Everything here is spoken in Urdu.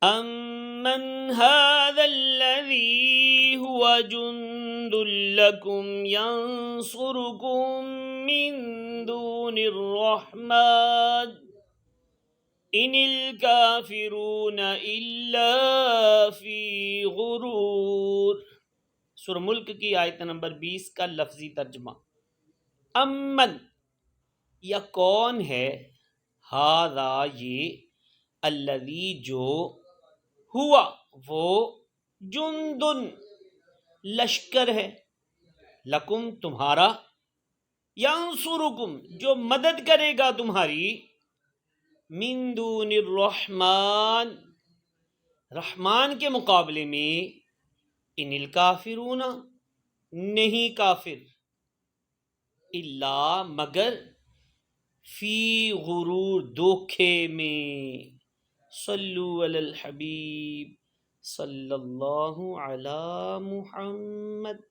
امن هذا الذي هو جند لكم ينصركم من دون الرحمن ان الكافرون الا فی غرور۔ سورہ ملک کی آیت نمبر 20 کا لفظی ترجمہ۔ امن یا کون ہے، ہذا یہ، الذی جو، ہوا وہ، جندن لشکر ہے، لکم تمہارا، ینصرکم جو مدد کرے گا تمہاری، من دون الرحمن رحمان کے مقابلے میں، ان الکافرون نہیں کافر، الا مگر، فی غرور دھوکے میں۔ صلو علی الحبیب صلی اللہ علی محمد۔